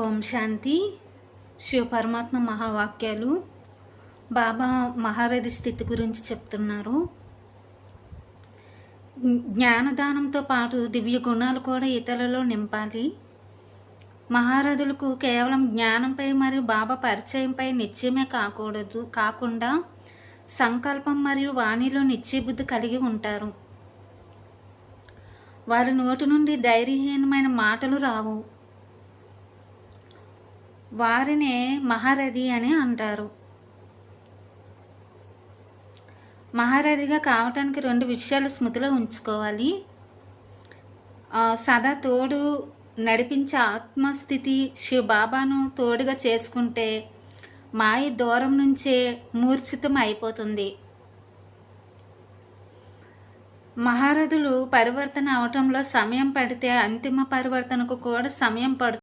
ఓం శాంతి. శివ పరమాత్మ మహావాక్యాలు. బాబా మహారథి స్థితి గురించి చెప్తున్నారు. జ్ఞానదానంతో పాటు దివ్య గుణాలు కూడా ఇతరులలో నింపాలి. మహారథులకు కేవలం జ్ఞానంపై మరియు బాబా పరిచయంపై నిశ్చయమే కాకుండా సంకల్పం మరియు వాణిలో నిశ్చయబుద్ధి కలిగి ఉంటారు. వారి నోటి నుండి ధైర్యహీనమైన మాటలు రావు. వారినే మహారథి అని అంటారు. మహారథిగా కావటానికి 2 విషయాలు స్మృతిలో ఉంచుకోవాలి. సదా తోడు నడిపించే ఆత్మస్థితి శివ బాబాను తోడుగా చేసుకుంటే మాయ దూరం నుంచే మూర్ఛితం అయిపోతుంది. మహారథులు పరివర్తన అవటంలో సమయం పడితే అంతిమ పరివర్తనకు కూడా సమయం పడుతుంది.